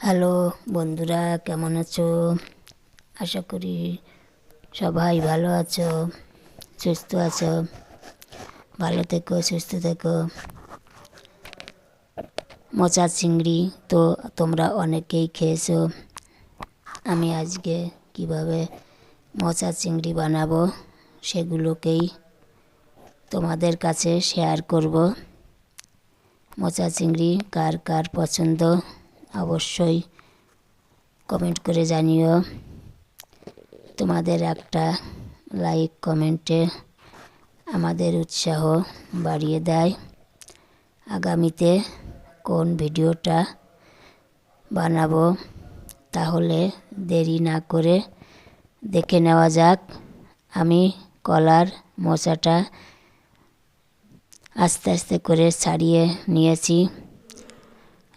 Hello বন্ধুরা, কেমন আছো? আশা করি সবাই ভালো আছো, সুস্থ আছো। ভালো থেকো, সুস্থ থেকো। মোচা চিংড়ি তো তোমরা অনেকেই খেয়েছো। আমি আজকে কিভাবে মোচা চিংড়ি বানাবো সেগুলোকেই তোমাদের কাছে শেয়ার করব। মোচা চিংড়ি কার কার পছন্দ অবশ্যই কমেন্ট করে জানিও। তোমাদের একটা লাইক কমেন্টে আমাদের উৎসাহ বাড়িয়ে দেয় আগামীতে কোন ভিডিওটা বানাবো। তাহলে দেরি না করে দেখে নেওয়া যাক। আমি কলার মোচাটা আস্তে আস্তে করে ছাড়িয়ে নিয়েছি।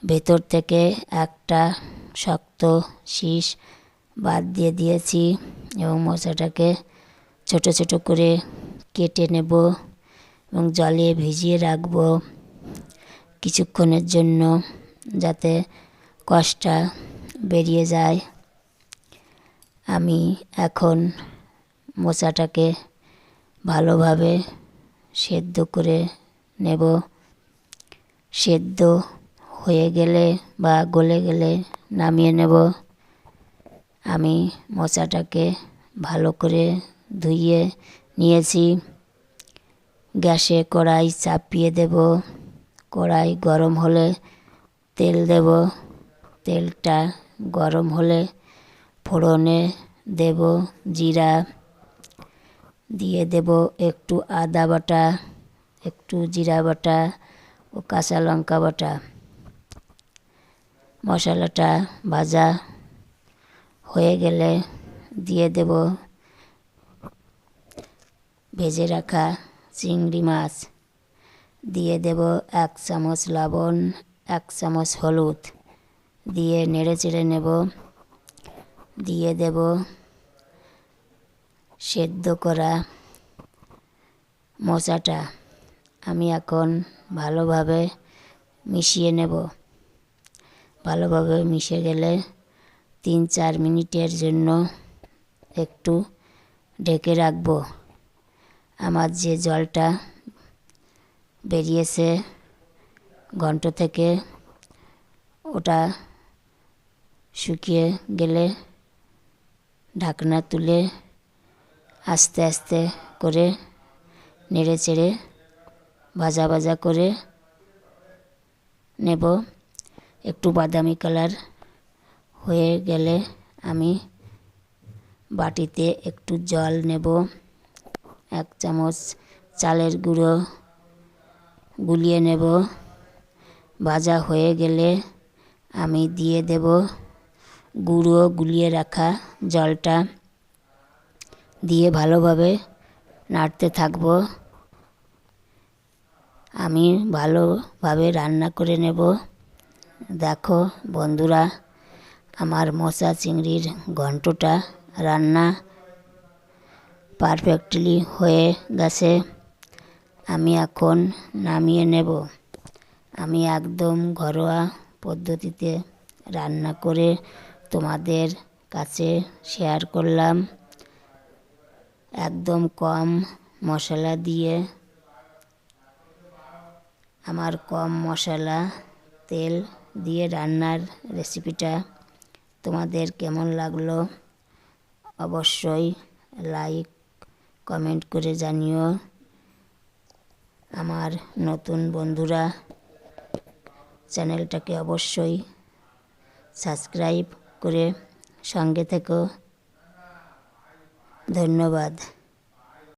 ভেতর থেকে একটা শক্ত শীষ বাদ দিয়ে দিয়েছি এবং মোচাটাকে ছোট ছোট করে কেটে নেব এবং জলে ভিজিয়ে রাখব কিছুক্ষণের জন্য, যাতে কষটা বেরিয়ে যায়। আমি এখন মোচাটাকে ভালোভাবে সেদ্ধ করে নেব। সেদ্ধ হয়ে গেলে বা গলে গেলে নামিয়ে নেব। আমি মোচাটাকে ভালো করে ধুয়ে নিয়েছি। গ্যাসে কড়াই চাপিয়ে দেব। কড়াই গরম হলে তেল দেব। তেলটা গরম হলে ফোড়নে দেব জিরা, দিয়ে দেব একটু আদা বাটা, একটু জিরা বাটা ও কাঁচা লঙ্কা বাটা। মশলাটা ভাজা হয়ে গেলে দিয়ে দেব ভেজে রাখা চিংড়ি মাছ। দিয়ে দেব 1 চামচ লবণ, 1 চামচ হলুদ দিয়ে নেড়ে চেড়ে নেব। দিয়ে দেব সেদ্ধ করা মোচাটা। আমি এখন ভালোভাবে মিশিয়ে নেব। ভালোভাবে মিশে গেলে 3-4 মিনিটের জন্য একটু ঢেকে রাখব। আমার যে জলটা বেরিয়েছে ঘন্ট থেকে, ওটা শুকিয়ে গেলে ঢাকনা তুলে আস্তে আস্তে করে নেড়ে চেড়ে ভাজা ভাজা করে নেব। একটু বাদামি কালার হয়ে গেলে আমি বাটিতে একটু জল নেব। 1 চামচ চালের গুঁড়ো গুলিয়ে নেব। ভাজা হয়ে গেলে আমি দিয়ে দেব গুঁড়ো গুলিয়ে রাখা জলটা। দিয়ে ভালোভাবে নাড়তে থাকব। আমি ভালোভাবে রান্না করে নেব। দেখো বন্ধুরা, আমার মোচা চিংড়ির ঘন্টটা রান্না পারফেক্টলি হয়ে গেছে। আমি এখন নামিয়ে নেব। আমি একদম ঘরোয়া পদ্ধতিতে রান্না করে তোমাদের কাছে শেয়ার করলাম। একদম কম মশলা দিয়ে, আমার কম মশলা তেল দিয়ে রান্নার রেসিপিটা তোমাদের কেমন লাগলো অবশ্যই লাইক কমেন্ট করে জানিও। আমার নতুন বন্ধুরা চ্যানেলটাকে অবশ্যই সাবস্ক্রাইব করে সঙ্গে থেকো। ধন্যবাদ।